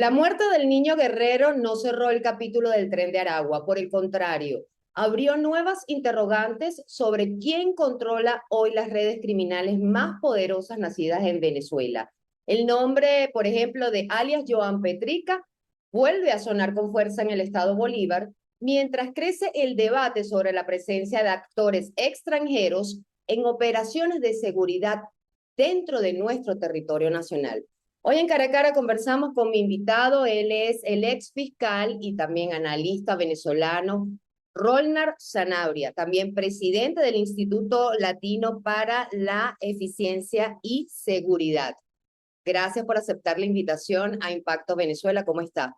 La muerte del niño guerrero no cerró el capítulo del Tren de Aragua, por el contrario, abrió nuevas interrogantes sobre quién controla hoy las redes criminales más poderosas nacidas en Venezuela. El nombre, por ejemplo, de alias Joan Petrica vuelve a sonar con fuerza en el estado Bolívar, mientras crece el debate sobre la presencia de actores extranjeros en operaciones de seguridad dentro de nuestro territorio nacional. Hoy en Cara a Cara conversamos con mi invitado, él es el ex fiscal y también analista venezolano, Rolnar Sanabria, también presidente del Instituto Latino para la Eficiencia y Seguridad. Gracias por aceptar la invitación a Impacto Venezuela. ¿Cómo está?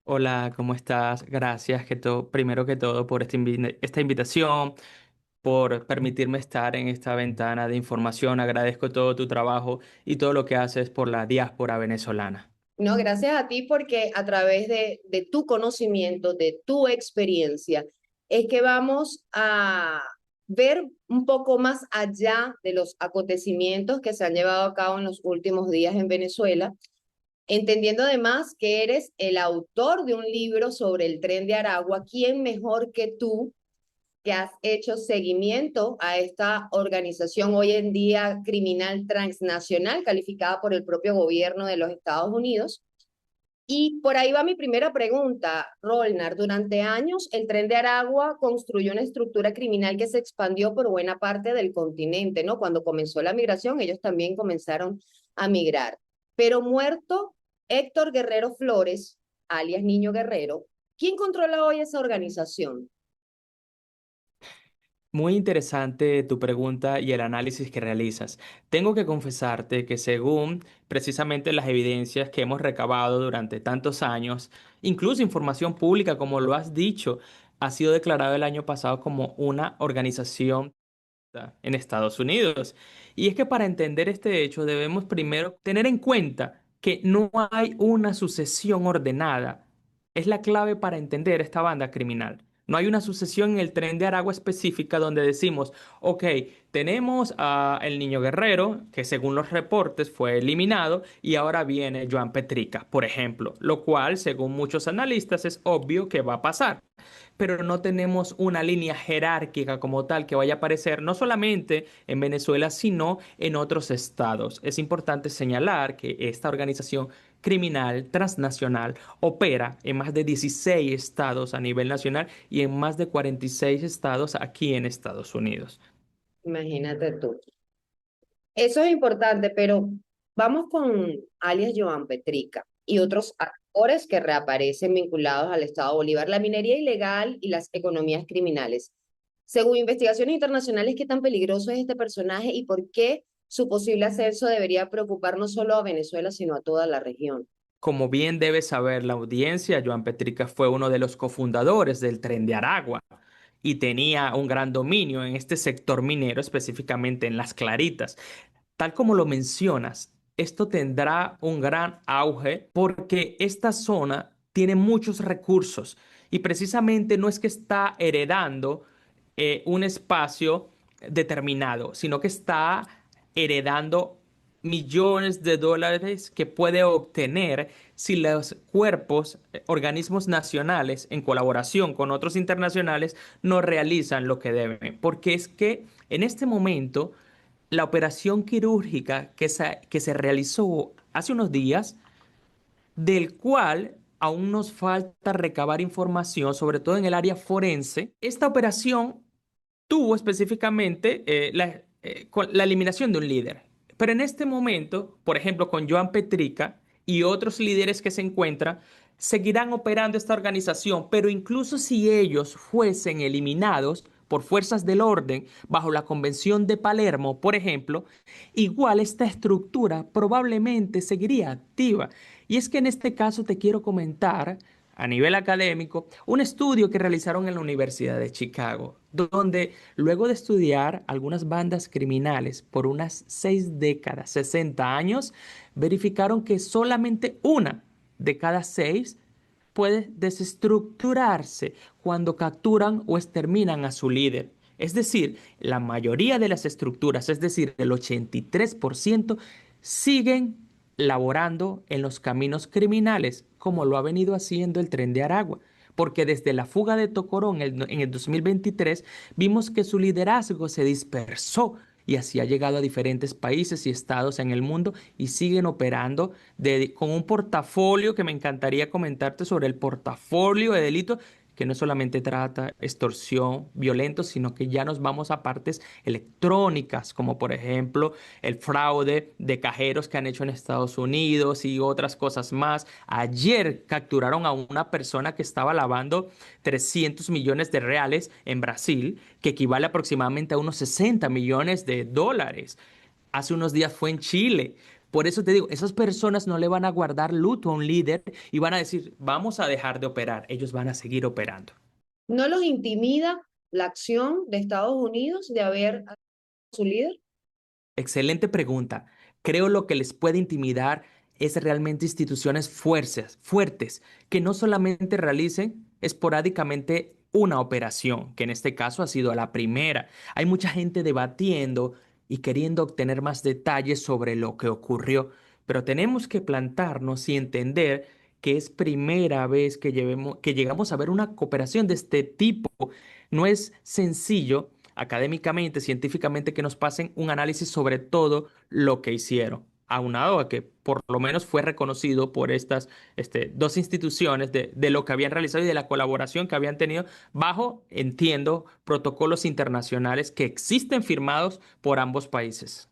Hola, ¿cómo estás? Gracias primero que todo por esta invitación, por permitirme estar en esta ventana de información. Agradezco todo tu trabajo y todo lo que haces por la diáspora venezolana. No, gracias a ti porque a través de tu conocimiento, de tu experiencia, es que vamos a ver un poco más allá de los acontecimientos que se han llevado a cabo en los últimos días en Venezuela, entendiendo además que eres el autor de un libro sobre el Tren de Aragua. ¿Quién mejor que tú, que has hecho seguimiento a esta organización hoy en día criminal transnacional, calificada por el propio gobierno de los Estados Unidos? Y por ahí va mi primera pregunta, Rolnar. Durante años, el Tren de Aragua construyó una estructura criminal que se expandió por buena parte del continente, ¿no? Cuando comenzó la migración, ellos también comenzaron a migrar. Pero muerto Héctor Guerrero Flores, alias Niño Guerrero, ¿quién controla hoy esa organización? Muy interesante tu pregunta y el análisis que realizas. Tengo que confesarte que según precisamente las evidencias que hemos recabado durante tantos años, incluso información pública, como lo has dicho, ha sido declarado el año pasado como una organización en Estados Unidos. Y es que para entender este hecho debemos primero tener en cuenta que no hay una sucesión ordenada. Es la clave para entender esta banda criminal. No hay una sucesión en el Tren de Aragua específica donde decimos, ok, tenemos a el Niño Guerrero, que según los reportes fue eliminado, y ahora viene Joan Petrica, por ejemplo, lo cual, según muchos analistas, es obvio que va a pasar, pero no tenemos una línea jerárquica como tal que vaya a aparecer no solamente en Venezuela, sino en otros estados. Es importante señalar que esta organización criminal transnacional opera en más de 16 estados a nivel nacional y en más de 46 estados aquí en Estados Unidos. Imagínate tú. Eso es importante, pero vamos con alias Joan Petrica y otros actores que reaparecen vinculados al Estado Bolívar, la minería ilegal y las economías criminales. Según investigaciones internacionales, ¿qué tan peligroso es este personaje y por qué su posible ascenso debería preocupar no solo a Venezuela, sino a toda la región? Como bien debe saber la audiencia, Joan Petrica fue uno de los cofundadores del Tren de Aragua y tenía un gran dominio en este sector minero, específicamente en Las Claritas. Tal como lo mencionas, esto tendrá un gran auge porque esta zona tiene muchos recursos y precisamente no es que está heredando un espacio determinado, sino que está heredando millones de dólares que puede obtener si los cuerpos, organismos nacionales, en colaboración con otros internacionales, no realizan lo que deben. Porque es que en este momento la operación quirúrgica que se realizó hace unos días, del cual aún nos falta recabar información, sobre todo en el área forense. Esta operación tuvo específicamente la eliminación de un líder. Pero en este momento, por ejemplo, con Joan Petrica y otros líderes que se encuentran, seguirán operando esta organización, pero incluso si ellos fuesen eliminados por fuerzas del orden bajo la Convención de Palermo, por ejemplo, igual esta estructura probablemente seguiría activa. Y es que en este caso te quiero comentar a nivel académico, un estudio que realizaron en la Universidad de Chicago, donde luego de estudiar algunas bandas criminales por unas 6 décadas, 60 años, verificaron que solamente una de cada 6 puede desestructurarse cuando capturan o exterminan a su líder. Es decir, la mayoría de las estructuras, es decir, el 83%, siguen laborando en los caminos criminales, como lo ha venido haciendo el Tren de Aragua. Porque desde la fuga de Tocorón en el 2023 vimos que su liderazgo se dispersó y así ha llegado a diferentes países y estados en el mundo y siguen operando con un portafolio que me encantaría comentarte sobre el portafolio de delitos que no solamente trata extorsión, violentos, sino que ya nos vamos a partes electrónicas, como por ejemplo el fraude de cajeros que han hecho en Estados Unidos y otras cosas más. Ayer capturaron a una persona que estaba lavando 300 millones de reales en Brasil, que equivale aproximadamente a unos 60 millones de dólares. Hace unos días fue en Chile. Por eso te digo, esas personas no le van a guardar luto a un líder y van a decir, vamos a dejar de operar. Ellos van a seguir operando. ¿No los intimida la acción de Estados Unidos de haber asesinado a su líder? Excelente pregunta. Creo lo que les puede intimidar es realmente instituciones fuertes, que no solamente realicen esporádicamente una operación, que en este caso ha sido la primera. Hay mucha gente debatiendo y queriendo obtener más detalles sobre lo que ocurrió, pero tenemos que plantarnos y entender que es primera vez que llegamos a ver una cooperación de este tipo. No es sencillo académicamente, científicamente, que nos pasen un análisis sobre todo lo que hicieron, aunado a que por lo menos fue reconocido por estas dos instituciones de lo que habían realizado y de la colaboración que habían tenido bajo, entiendo, protocolos internacionales que existen firmados por ambos países.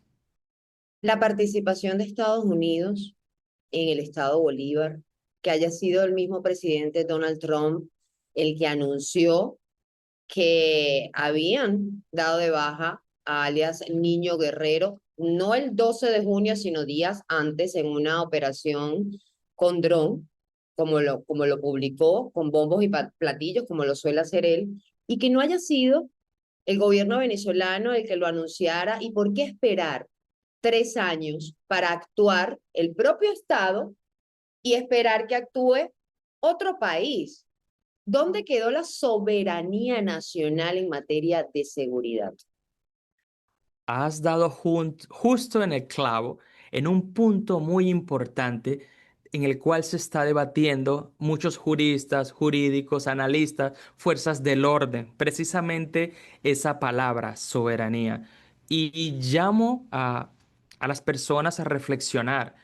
La participación de Estados Unidos en el estado Bolívar, que haya sido el mismo presidente Donald Trump el que anunció que habían dado de baja a alias Niño Guerrero, no el 12 de junio, sino días antes en una operación con dron, como lo publicó, con bombos y platillos, como lo suele hacer él, y que no haya sido el gobierno venezolano el que lo anunciara, y por qué esperar 3 años para actuar el propio Estado y esperar que actúe otro país. ¿Dónde quedó la soberanía nacional en materia de seguridad? Has dado justo en el clavo, en un punto muy importante en el cual se está debatiendo muchos juristas, jurídicos, analistas, fuerzas del orden, precisamente esa palabra, soberanía. Y llamo a las personas a reflexionar.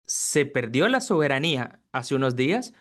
¿Se perdió la soberanía hace unos días?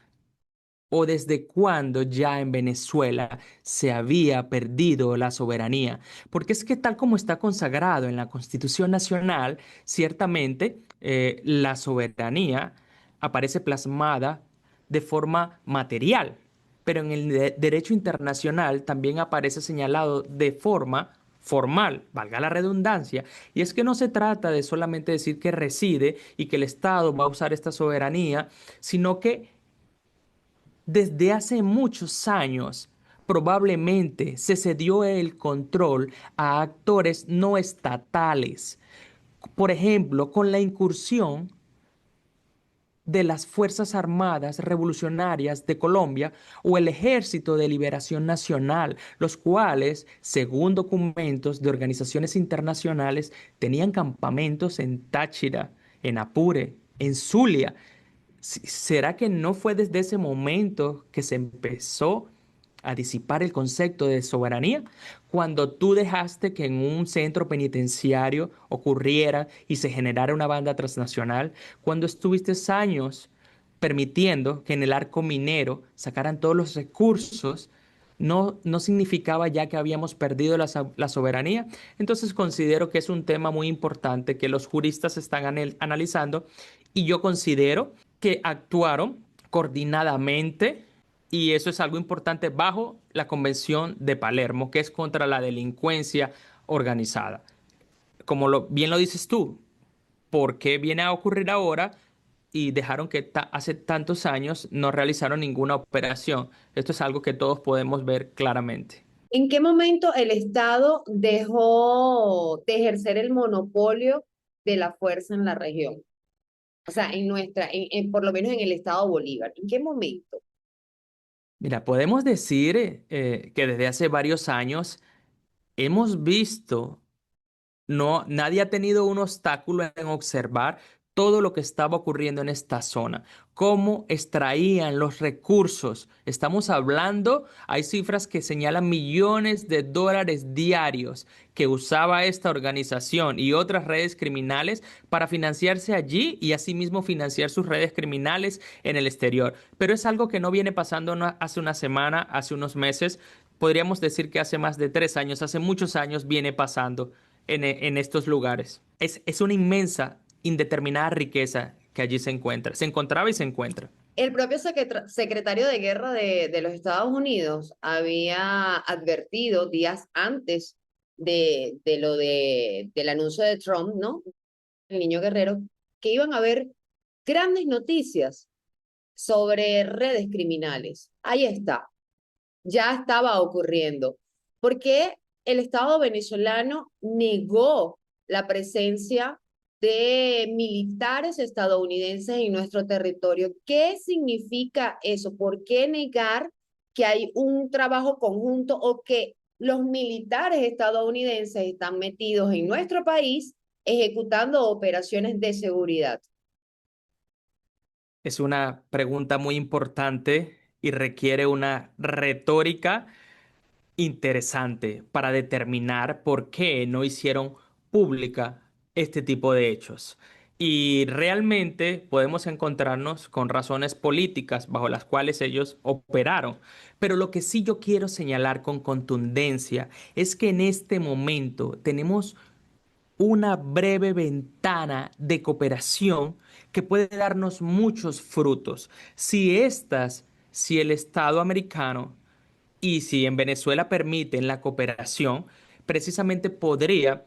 ¿O desde cuándo ya en Venezuela se había perdido la soberanía? Porque es que tal como está consagrado en la Constitución Nacional, ciertamente la soberanía aparece plasmada de forma material, pero en el derecho internacional también aparece señalado de forma formal, valga la redundancia, y es que no se trata de solamente decir que reside y que el Estado va a usar esta soberanía, sino que desde hace muchos años, probablemente se cedió el control a actores no estatales. Por ejemplo, con la incursión de las Fuerzas Armadas Revolucionarias de Colombia o el Ejército de Liberación Nacional, los cuales, según documentos de organizaciones internacionales, tenían campamentos en Táchira, en Apure, en Zulia. ¿Será que no fue desde ese momento que se empezó a disipar el concepto de soberanía? Cuando tú dejaste que en un centro penitenciario ocurriera y se generara una banda transnacional, cuando estuviste años permitiendo que en el arco minero sacaran todos los recursos, no significaba ya que habíamos perdido la soberanía. Entonces considero que es un tema muy importante que los juristas están analizando y yo considero que actuaron coordinadamente y eso es algo importante bajo la Convención de Palermo, que es contra la delincuencia organizada. Como bien lo dices tú, ¿por qué viene a ocurrir ahora? Y dejaron que hace tantos años no realizaron ninguna operación. Esto es algo que todos podemos ver claramente. ¿En qué momento el Estado dejó de ejercer el monopolio de la fuerza en la región? O sea, por lo menos en el estado Bolívar. ¿En qué momento? Mira, podemos decir que desde hace varios años hemos visto, no, nadie ha tenido un obstáculo en observar todo lo que estaba ocurriendo en esta zona, cómo extraían los recursos. Estamos hablando, hay cifras que señalan millones de dólares diarios que usaba esta organización y otras redes criminales para financiarse allí y asimismo financiar sus redes criminales en el exterior. Pero es algo que no viene pasando hace una semana, hace unos meses. Podríamos decir que hace más de 3 años, hace muchos años viene pasando en estos lugares. Es una inmensa, indeterminada riqueza que allí se encuentra. Se encontraba y se encuentra. El propio secretario de Guerra de los Estados Unidos había advertido días antes del anuncio de Trump, ¿no? El niño guerrero, que iban a haber grandes noticias sobre redes criminales. Ahí está, ya estaba ocurriendo. ¿Por qué el Estado venezolano negó la presencia de militares estadounidenses en nuestro territorio? ¿Qué significa eso? ¿Por qué negar que hay un trabajo conjunto o que los militares estadounidenses están metidos en nuestro país ejecutando operaciones de seguridad? Es una pregunta muy importante y requiere una retórica interesante para determinar por qué no hicieron pública este tipo de hechos. Y realmente podemos encontrarnos con razones políticas bajo las cuales ellos operaron. Pero lo que sí yo quiero señalar con contundencia es que en este momento tenemos una breve ventana de cooperación que puede darnos muchos frutos. Si el Estado americano y si en Venezuela permiten la cooperación, precisamente podría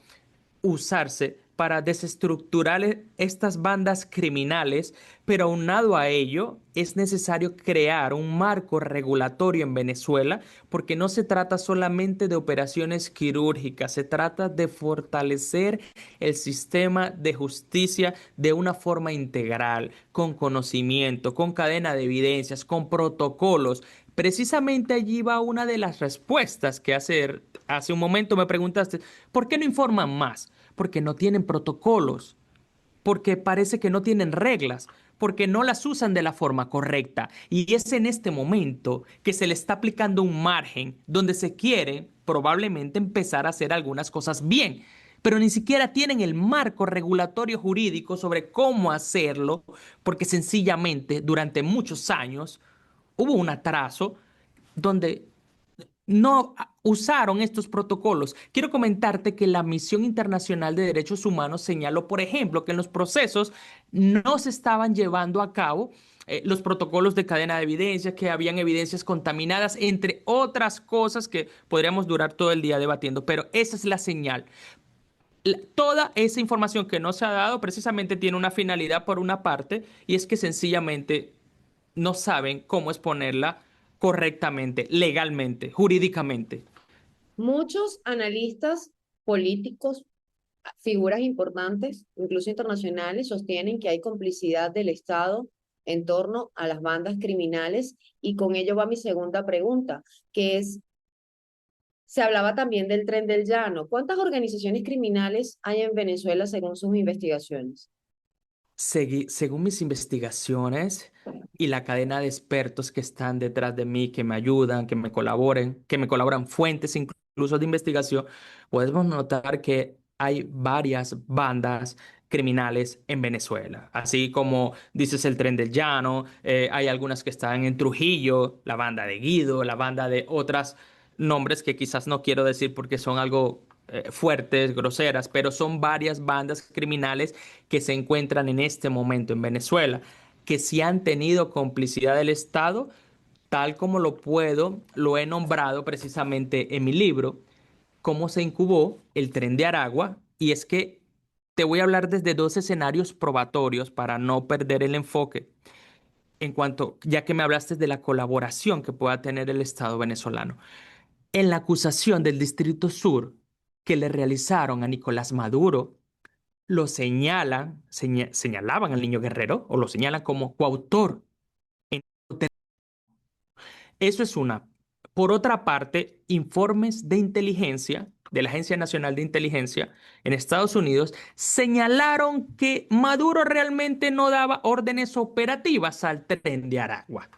usarse para desestructurar estas bandas criminales, pero aunado a ello es necesario crear un marco regulatorio en Venezuela porque no se trata solamente de operaciones quirúrgicas, se trata de fortalecer el sistema de justicia de una forma integral, con conocimiento, con cadena de evidencias, con protocolos. Precisamente allí va una de las respuestas que hace un momento me preguntaste, ¿por qué no informan más? Porque no tienen protocolos, porque parece que no tienen reglas, porque no las usan de la forma correcta. Y es en este momento que se le está aplicando un margen donde se quiere probablemente empezar a hacer algunas cosas bien, pero ni siquiera tienen el marco regulatorio jurídico sobre cómo hacerlo, porque sencillamente durante muchos años hubo un atraso donde no usaron estos protocolos. Quiero comentarte que la Misión Internacional de Derechos Humanos señaló, por ejemplo, que en los procesos no se estaban llevando a cabo los protocolos de cadena de evidencia, que habían evidencias contaminadas, entre otras cosas que podríamos durar todo el día debatiendo, pero esa es la señal. Toda esa información que no se ha dado precisamente tiene una finalidad por una parte y es que sencillamente no saben cómo exponerla correctamente, legalmente, jurídicamente. Muchos analistas políticos, figuras importantes, incluso internacionales, sostienen que hay complicidad del Estado en torno a las bandas criminales y con ello va mi segunda pregunta, que es, se hablaba también del Tren del Llano. ¿Cuántas organizaciones criminales hay en Venezuela según sus investigaciones? Según mis investigaciones y la cadena de expertos que están detrás de mí, que me ayudan, que me colaboran fuentes incluso de investigación, podemos notar que hay varias bandas criminales en Venezuela. Así como dices el Tren del Llano, hay algunas que están en Trujillo, la banda de Guido, la banda de otras nombres que quizás no quiero decir porque son algo fuertes, groseras, pero son varias bandas criminales que se encuentran en este momento en Venezuela, que si han tenido complicidad del Estado, tal como lo he nombrado precisamente en mi libro, cómo se incubó el Tren de Aragua, y es que te voy a hablar desde dos escenarios probatorios para no perder el enfoque ya que me hablaste de la colaboración que pueda tener el Estado venezolano. En la acusación del Distrito Sur que le realizaron a Nicolás Maduro, señalaban al niño Guerrero o lo señalan como coautor. Eso es una. Por otra parte, informes de inteligencia de la Agencia Nacional de Inteligencia en Estados Unidos señalaron que Maduro realmente no daba órdenes operativas al Tren de Aragua,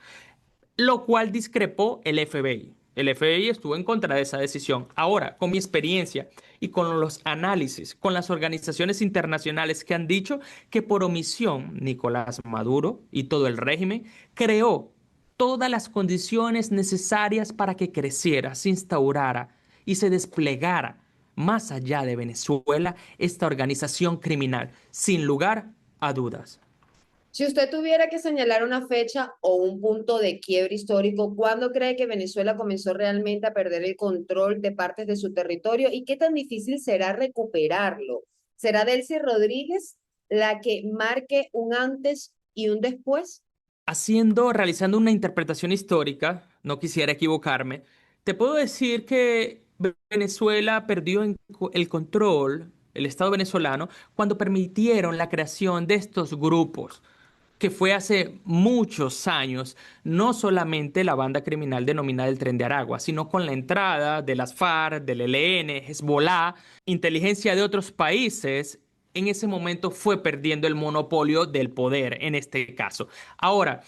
lo cual discrepó el FBI. El FBI estuvo en contra de esa decisión. Ahora, con mi experiencia y con los análisis, con las organizaciones internacionales que han dicho que por omisión Nicolás Maduro y todo el régimen creó todas las condiciones necesarias para que creciera, se instaurara y se desplegara más allá de Venezuela esta organización criminal, sin lugar a dudas. Si usted tuviera que señalar una fecha o un punto de quiebre histórico, ¿cuándo cree que Venezuela comenzó realmente a perder el control de partes de su territorio y qué tan difícil será recuperarlo? ¿Será Delcy Rodríguez la que marque un antes y un después? Realizando una interpretación histórica, no quisiera equivocarme, te puedo decir que Venezuela perdió el control, el Estado venezolano, cuando permitieron la creación de estos grupos, que fue hace muchos años, no solamente la banda criminal denominada el Tren de Aragua, sino con la entrada de las FARC, del ELN, Hezbollah, inteligencia de otros países. En ese momento fue perdiendo el monopolio del poder, en este caso. Ahora,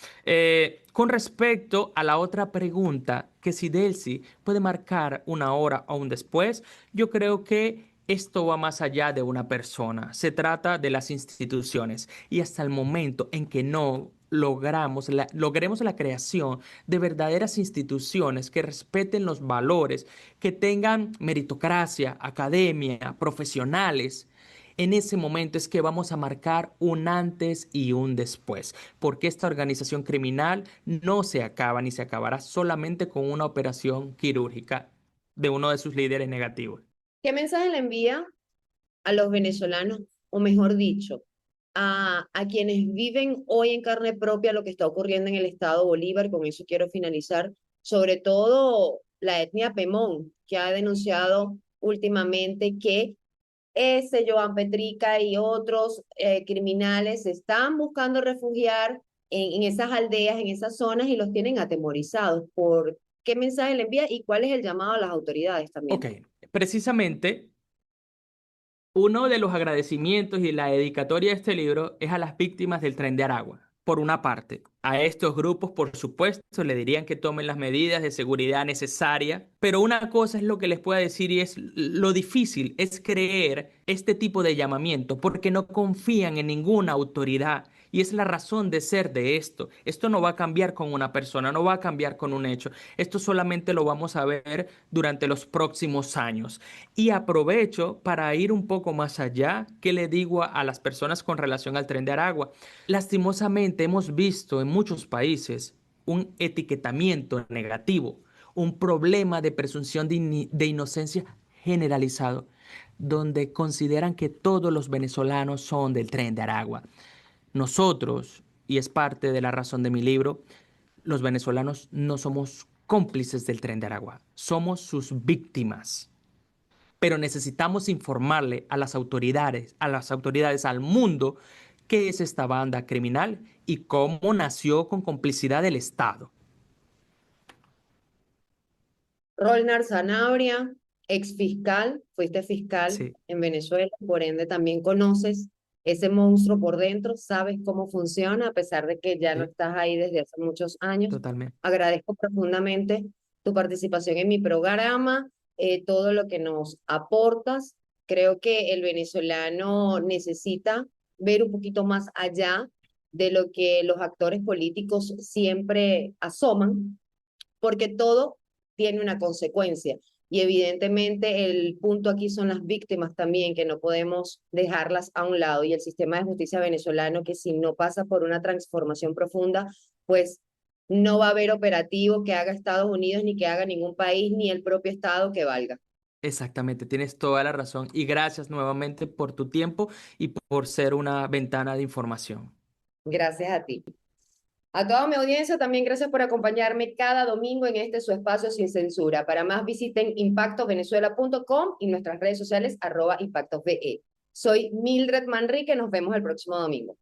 con respecto a la otra pregunta, que si Delcy puede marcar una hora o un después, yo creo que esto va más allá de una persona. Se trata de las instituciones. Y hasta el momento en que no logremos la creación de verdaderas instituciones que respeten los valores, que tengan meritocracia, academia, profesionales, en ese momento es que vamos a marcar un antes y un después, porque esta organización criminal no se acaba ni se acabará solamente con una operación quirúrgica de uno de sus líderes negativos. ¿Qué mensaje le envía a los venezolanos, o mejor dicho, a quienes viven hoy en carne propia lo que está ocurriendo en el estado Bolívar? Con eso quiero finalizar, sobre todo la etnia Pemón, que ha denunciado últimamente que ese Joan Petrica y otros criminales se están buscando refugiar en esas aldeas, en esas zonas y los tienen atemorizados. ¿Por qué mensaje le envía y cuál es el llamado a las autoridades Ok, también? precisamente uno de los agradecimientos y la dedicatoria de este libro es a las víctimas del Tren de Aragua. Por una parte, a estos grupos, por supuesto, le dirían que tomen las medidas de seguridad necesarias, pero una cosa es lo que les puedo decir y es lo difícil es creer este tipo de llamamiento porque no confían en ninguna autoridad. Y es la razón de ser de esto. Esto no va a cambiar con una persona, no va a cambiar con un hecho. Esto solamente lo vamos a ver durante los próximos años. Y aprovecho para ir un poco más allá, que le digo a las personas con relación al Tren de Aragua. Lastimosamente hemos visto en muchos países un etiquetamiento negativo, un problema de presunción de inocencia generalizado, donde consideran que todos los venezolanos son del Tren de Aragua. Nosotros, y es parte de la razón de mi libro, los venezolanos no somos cómplices del Tren de Aragua, somos sus víctimas. Pero necesitamos informarle al mundo, qué es esta banda criminal y cómo nació con complicidad del Estado. Rolnar Zanabria, ex fiscal, fuiste fiscal Sí, en Venezuela, por ende también conoces ese monstruo por dentro, sabes cómo funciona, a pesar de que ya no sí, estás ahí desde hace muchos años. totalmente. Agradezco profundamente tu participación en mi programa, todo lo que nos aportas. Creo que el venezolano necesita ver un poquito más allá de lo que los actores políticos siempre asoman, porque todo tiene una consecuencia. Y evidentemente el punto aquí son las víctimas también, que no podemos dejarlas a un lado. Y el sistema de justicia venezolano, que si no pasa por una transformación profunda, pues no va a haber operativo que haga Estados Unidos, ni que haga ningún país, ni el propio Estado que valga. Exactamente, tienes toda la razón. Y gracias nuevamente por tu tiempo y por ser una ventana de información. Gracias a ti. A toda mi audiencia también gracias por acompañarme cada domingo en este su espacio sin censura. Para más visiten impactovenezuela.com y nuestras redes sociales @impactosve. Soy Mildred Manrique, nos vemos el próximo domingo.